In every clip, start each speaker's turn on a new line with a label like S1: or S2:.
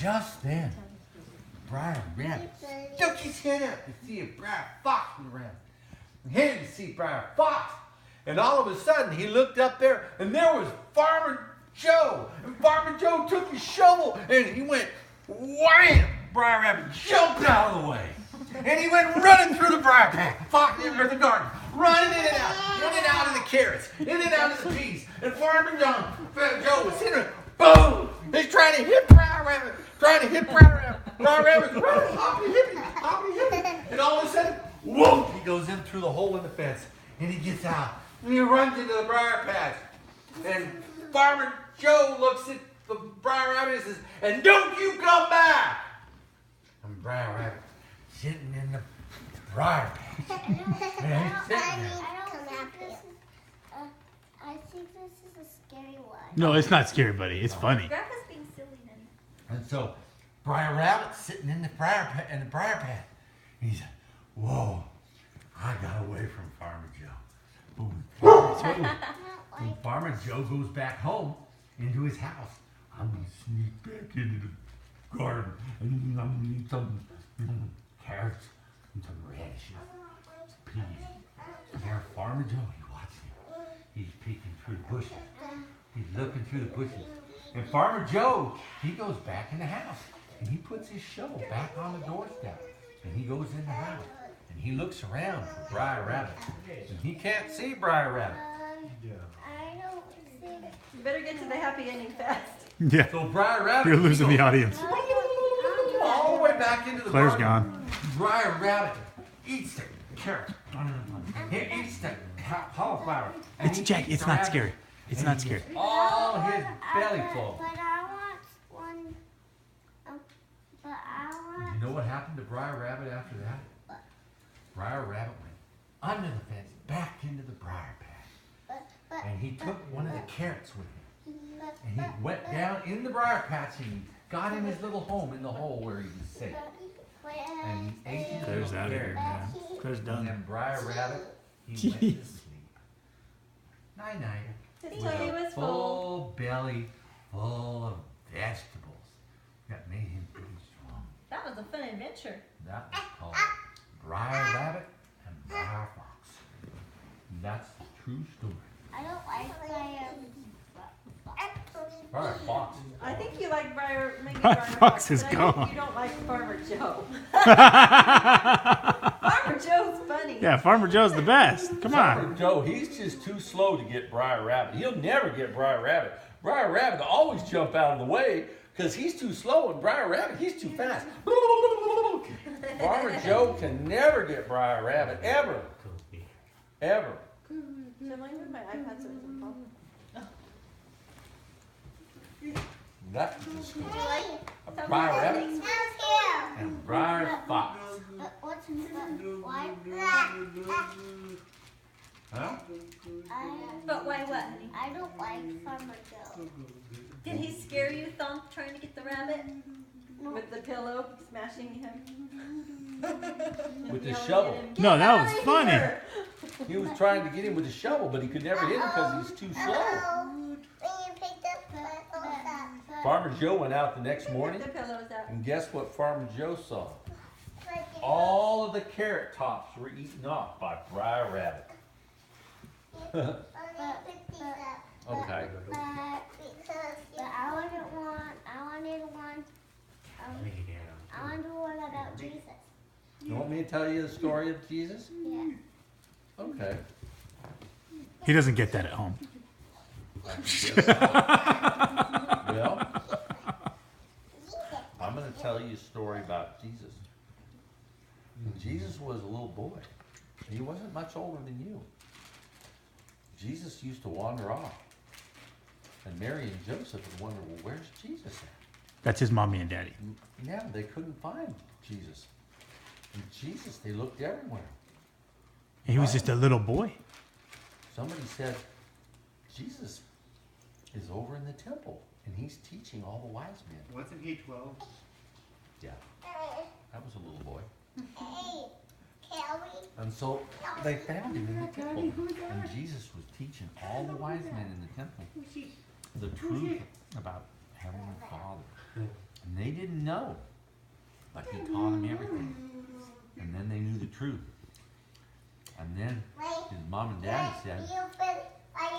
S1: just then, Briar Rabbit stuck his head out to see if Briar Fox was around. And he didn't see Briar Fox. And all of a sudden, he looked up there, and there was Farmer Joe. And Farmer Joe took his shovel, and he went, wham! Briar Rabbit jumped out of the way. And he went running through the briar patch, or the garden, running in and out of the carrots, in and out of the peas. And Farmer Joe was sitting there, boom! He's trying to hit Briar Rabbit, Briar Rabbit's running, hoppity, hippity. And all of a sudden, whoop! He goes in through the hole in the fence, and he gets out, and he runs into the briar patch. And Farmer Joe looks at the Briar Rabbit and says, and don't you come back! And Briar Rabbit sitting in the briar patch. And he's sitting there.
S2: I think this is a scary one.
S3: No, it's not scary, buddy. It's funny.
S4: Grandpa's being silly then.
S1: And so Briar Rabbit's sitting in the briar patch. And he said, whoa, I got away from Farmer Joe. When Farmer Joe goes back home into his house, I'm going to sneak back into the garden and I'm going to eat some carrots and some radishes, some peas. And there Farmer Joe, he watches him. He's peeking through the bushes. He's looking through the bushes. And Farmer Joe, he goes back in the house and he puts his shovel back on the doorstep. And he goes in the house and he looks around for Briar Rabbit. And he can't see Briar Rabbit.
S2: I don't see.
S4: You better get to the happy ending fast.
S3: Yeah.
S1: So Briar Rabbit,
S3: You're losing the audience.
S1: all the way back into the
S3: Claire's
S1: garden.
S3: gone.
S1: Briar Rabbit eats the carrot. He eats the cauliflower. And he
S3: Jack,
S1: eats
S3: it's
S1: the
S3: not
S1: rabbit.
S3: scary. It's
S1: And
S3: not
S1: he
S3: scary.
S1: gets all his belly full.
S2: But I want one. But I want.
S1: You know what happened to Briar Rabbit after that? Briar Rabbit went under the fence, back into the briar patch. And he took one of the carrots with him. And he went down in the briar patch and he got in his little home in the hole where he was safe. And he ate his
S3: Claire's
S1: little
S3: out of here,
S1: carrot.
S3: man. Claire's
S1: And
S3: done.
S1: then Briar Rabbit, he went to
S3: Jeez.
S1: sleep. Night-night.
S4: His
S1: With
S4: tummy
S1: a
S4: was full.
S1: full belly full of vegetables that made him pretty strong.
S4: That was a fun adventure.
S1: That was called Briar Rabbit and Briar Fox. And that's the true story.
S2: I don't like
S1: Briar Fox.
S4: I think you like maybe
S3: Briar
S4: Briar
S3: Fox is
S4: but I
S3: gone.
S4: think you don't like Farmer Joe. Farmer Joe's funny.
S3: Yeah, Farmer Joe's the best. Come on.
S1: Farmer Joe, he's just too slow to get Briar Rabbit. He'll never get Briar Rabbit. Briar Rabbit will always jump out of the way because he's too slow, and Briar Rabbit, he's too fast. Farmer Joe can never get Briar Rabbit, ever. Ever.
S4: Should I move my iPad so it doesn't fall?
S1: That's the story of
S4: Tell me
S1: Briar
S4: about
S1: Rabbit
S4: things.
S1: and Briar Fox.
S2: What's why?
S1: Huh?
S4: But why what, honey?
S2: I don't like Farmer Joe.
S4: Did he scare you, Thump, trying to get the rabbit? With the pillow, smashing him?
S1: With the
S4: Yelling
S1: shovel.
S4: at him,
S3: No,
S4: "Get
S3: that
S4: out
S3: was
S4: of
S3: funny."
S4: here!"
S1: He was trying to get him with a shovel, but he could never hit him because he's too slow.
S2: When you picked up the
S1: Farmer Joe went out the next
S4: Get
S1: morning,
S4: the pillows out.
S1: and guess what Farmer Joe saw? All of the carrot tops were eaten off by Briar Rabbit. Okay.
S2: But I wanted one. I wanted one about Jesus.
S1: You want me to tell you the story of Jesus?
S2: Yeah.
S1: Okay.
S3: He doesn't get that at home.
S1: Well, I'm going to tell you a story about Jesus. Jesus was a little boy. He wasn't much older than you. Jesus used to wander off. And Mary and Joseph would wonder, well, where's Jesus at?
S3: That's his mommy and daddy.
S1: Yeah, they couldn't find Jesus. And Jesus, they looked everywhere.
S3: And he was just a little boy.
S1: Somebody said, Jesus is over in the temple, and he's teaching all the wise men.
S5: Wasn't he 12?
S1: Yeah, that was a little boy.
S2: Hey, Kelly.
S1: And so they found him in the temple, and Jesus was teaching all the wise men in the temple the truth about having a father. And they didn't know. But he taught them everything. And then they knew the truth. And then his mom and daddy said,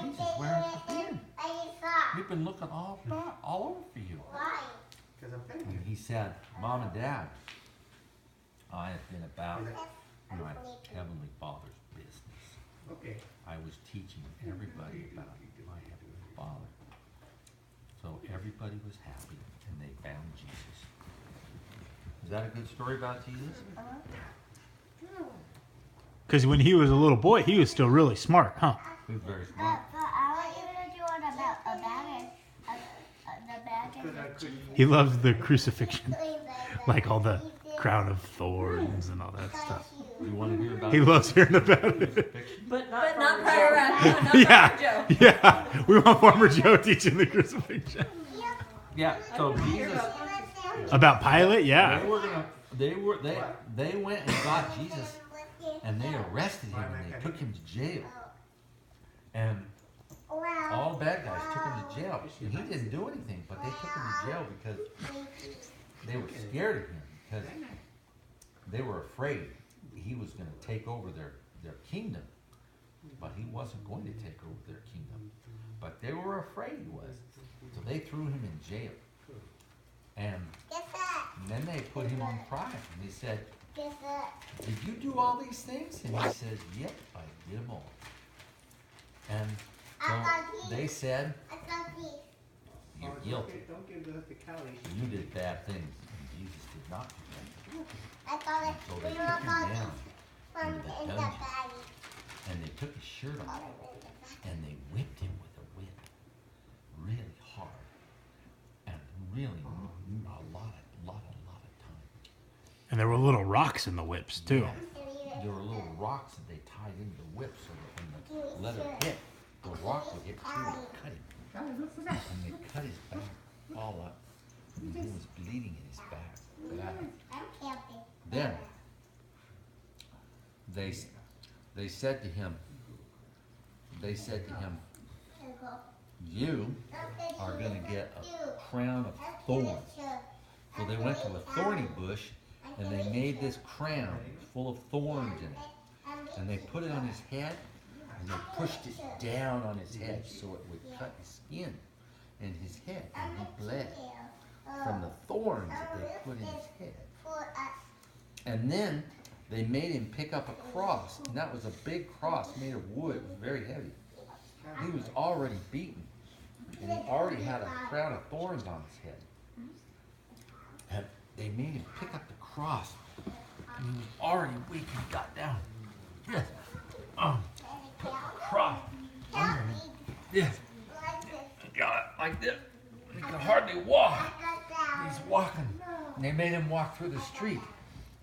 S1: Jesus, where have you been? We've been looking all over for you. And he said, Mom and Dad, I have been about my Heavenly Father's business.
S5: Okay.
S1: I was teaching everybody about my Heavenly Father. So everybody was happy and they found Jesus. Is that a good story about Jesus?
S3: Because when he was a little boy, he was still really smart, huh?
S1: He was very smart.
S2: But I want you to do one about a bag
S5: Because I couldn't.
S3: He loves the crucifixion, like all the crown of thorns and all that stuff.
S1: You want to hear about
S3: He loves hearing about it.
S1: crucifixion?
S4: But not Prior Rock.
S3: Yeah, yeah. We want Farmer Joe teaching the crucifixion.
S1: Yeah, so Jesus,
S3: About Pilate, yeah.
S1: they went and got Jesus and they arrested him and they took him to jail. And all the bad guys took him to jail. And he didn't do anything, but they took him to jail because they were scared of him, because they were afraid he was going to take over their kingdom. But he wasn't going to take over their kingdom. But they were afraid he was. So they threw him in jail. And then they put him on trial. And they said, did you do all these things? And he says, yep, I did them all. And so they said, you're guilty.
S5: Don't give those to Callie.
S1: You did bad things. And Jesus did not do that. So they
S2: we
S1: took
S2: were
S1: him
S2: about
S1: down
S2: from
S1: into the
S2: in the
S1: dungeon.
S2: bag.
S1: And they took his shirt off. And they whipped him with a whip. Really hard. And really a lot of time.
S3: And there were little rocks in the whips, too.
S1: Yeah. There were little rocks that they tied into the whip so that when the leather hit, the rock would hit through and cut him. And they cut his back all up. And he was bleeding in his back. Then they said to him, you are going to get a crown of thorns. So they went to a thorny bush and they made this crown full of thorns in it. And they put it on his head and they pushed it down on his head so it would cut his skin and his head. And he bled from the thorns that they put in his head. And then they made him pick up a cross. And that was a big cross made of wood. It was very heavy. He was already beaten. And he already had a crown of thorns on his head. And they made him pick up the cross. And he was already weak. He got down. Yes. Took the cross under him. Yes. He got it like this. He could hardly walk. He's walking. And they made him walk through the street.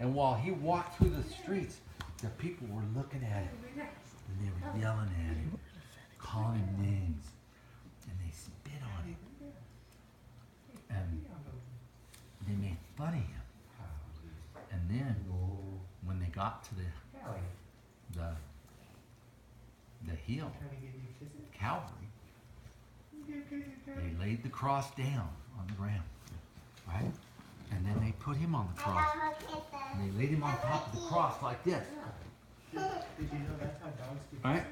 S1: And while he walked through the streets, the people were looking at him. And they were yelling at him, calling him names. And they spit on him. And they made fun of him. And then, when they got to the hill, Calvary, they laid the cross down on the ground, right? And then they put him on the cross. And they laid him on top of the cross like this.
S5: Did you know that's how dogs do?
S1: Right?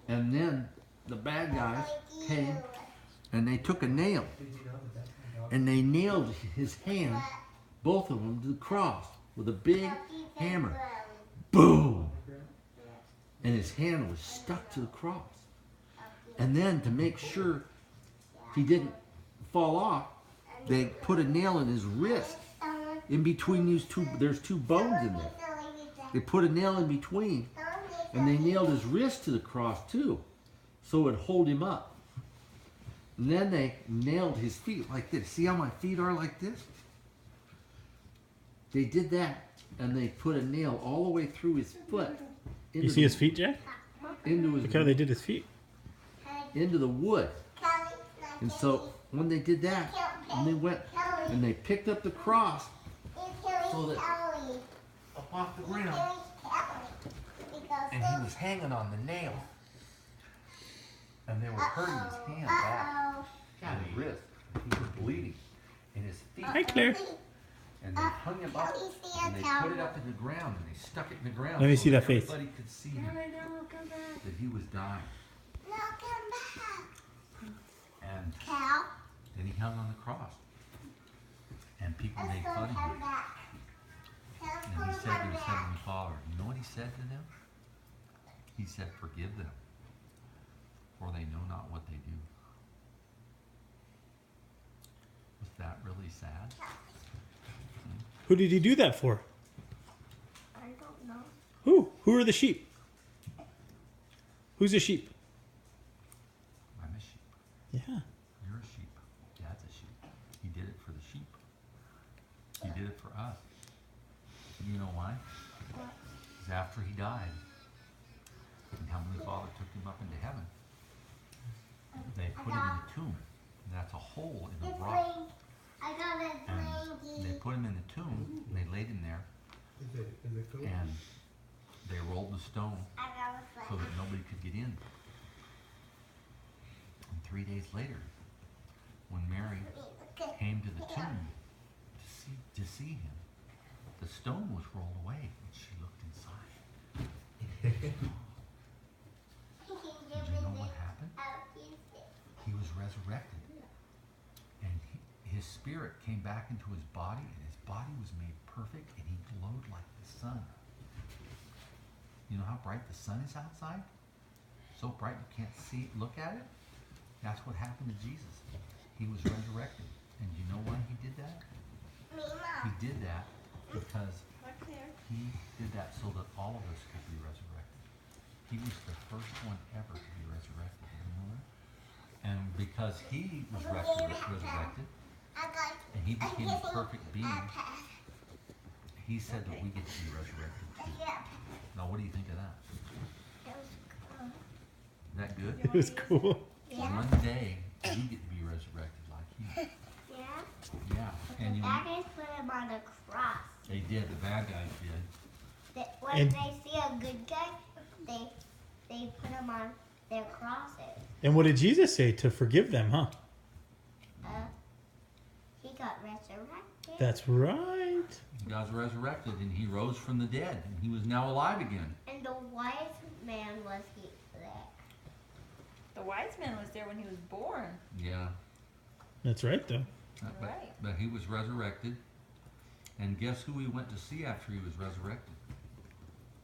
S1: And then the bad guys came and they took a nail
S5: Did you know that's how dogs
S1: and they nailed his hand, both of them, to the cross with a big hammer. Boom! And his hand was stuck to the cross. And then to make sure he didn't fall off, they put a nail in his wrist. In between these two, there's two bones in there. They put a nail in between, and they nailed his wrist to the cross too, so it would hold him up. And then they nailed his feet like this. See how my feet are like this? They did that, and they put a nail all the way through his foot.
S3: You see his feet, Jack?
S1: Into his
S3: Look how they did his feet.
S1: into the wood. And so when they did that, and they went and they picked up the cross so that up off the ground, and he was hanging on the nail, and they were hurting his hand back and his wrist. He was bleeding, and his feet.
S3: Hi, Claire.
S1: And they hung him up, and they put it up in the ground, and they stuck it in the ground.
S3: Let me
S1: so
S3: see that face.
S1: Everybody could see him, that he was dying.
S2: No, come back.
S1: And
S2: Cal,
S1: then he hung on the cross. And people
S2: let's
S1: made
S2: go
S1: fun of
S2: come
S1: him.
S2: back. Let's
S1: And
S2: go
S1: he said to
S2: come
S1: his
S2: back.
S1: heavenly Father, you know what he said to them? He said, forgive them, for they know not what they do. Was that really sad?
S3: Who did he do that for?
S2: I don't know.
S3: Who? Who are the sheep? Who's a sheep?
S1: I'm a sheep.
S3: Yeah.
S1: You're a sheep. Dad's a sheep. He did it for the sheep. He did it for us. You know why? Because after he died, and Heavenly Father took him up into heaven, they put him in a tomb. And that's a hole in the
S2: It's
S1: rock.
S2: playing. I got it
S1: And
S2: playing.
S1: they put him in the tomb, and they laid him there,
S5: Is it cool?
S1: and they rolled the stone
S2: I got it
S1: so
S2: playing.
S1: that nobody could get in. And 3 days later, when Mary came to the tomb to see him, the stone was rolled away, and she looked inside. Did you know what happened? He was resurrected. And his spirit came back into his body, and his body was made perfect, and he glowed like the sun. You know how bright the sun is outside? So bright you can't see, look at it? That's what happened to Jesus. He was resurrected. And you know why he did that? He did that because he did that so that all of us could be resurrected. He was the first one ever to be resurrected. You know that? And because he was resurrected, and he became a perfect being, he said that we get to be resurrected too. Now what do you think of that? Is that good?
S3: It was cool.
S1: One day, you get to be resurrected like him.
S2: Yeah.
S1: Yeah. And
S2: The
S1: you,
S2: bad guys put him on a cross.
S1: they did, the bad guys did.
S2: When
S3: And-
S2: they see a good guy, they put him on their crosses.
S3: And what did Jesus say? To forgive them, huh?
S2: He got resurrected.
S3: That's right.
S1: God's resurrected, and he rose from the dead, and he was now alive again.
S2: And the wise man was he there.
S4: The wise man was there when he was born.
S1: Yeah.
S3: That's right, though.
S1: But,
S4: Right.
S1: but he was resurrected. And guess who he went to see after he was resurrected?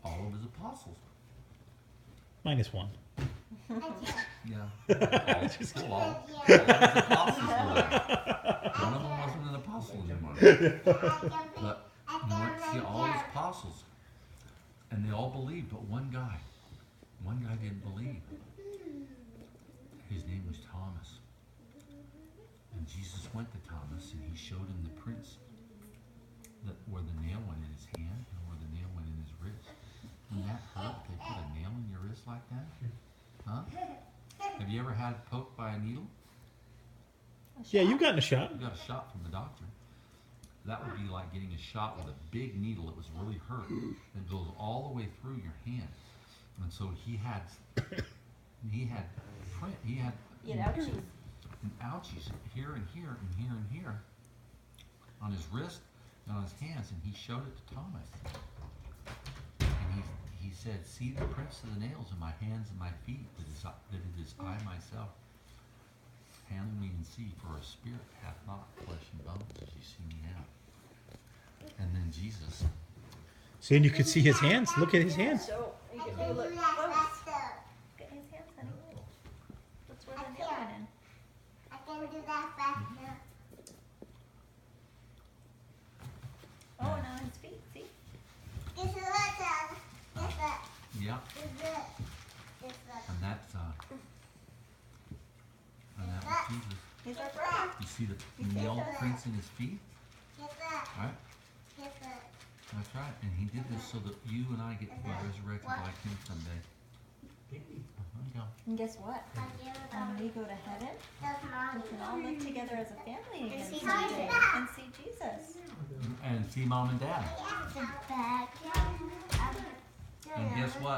S1: All of his apostles.
S3: -1.
S1: Yeah. All,
S3: Just
S1: well, all of his apostles were there. One of them wasn't an apostle anymore. But he went to see all his apostles. And they all believed, but one guy didn't believe. His name was Thomas. And Jesus went to Thomas and he showed him the prints where the nail went in his hand and where the nail went in his wrist. Wouldn't that hurt if they put a nail in your wrist like that? Huh? Have you ever had poked by a needle?
S3: Yeah, you've gotten a shot.
S1: You got a shot from the doctor. That would be like getting a shot with a big needle. It was really hurt. It goes all the way through your hand. And so he had
S4: Ouchies.
S1: ouchies here and here and here and here on his wrist and on his hands, and he showed it to Thomas. And he said, see the prints of the nails in my hands and my feet, that it is I myself. Handle me and see, for a spirit hath not flesh and bones as you see me now. And then Jesus,
S3: See, and you could see his hands. Look at his hands.
S4: So you
S2: I
S4: can
S2: can
S4: look
S2: do
S4: close.
S2: that faster.
S4: Look at his hands, honey. That's where the nail went in.
S2: I can do that faster.
S4: Oh, and on his feet. See?
S2: This is what
S1: yeah,
S2: this is
S1: and that's Jesus.
S4: He's our brother.
S1: You see the nail prints in his feet, right? That's right. And he did this so that you and I get to be resurrected like him someday. There you go.
S4: And guess what? When we go to heaven, we can all live together as a family again
S2: see
S4: someday
S2: Jesus.
S4: and see Jesus.
S1: And see mom and dad.
S2: The bag.
S1: And guess what?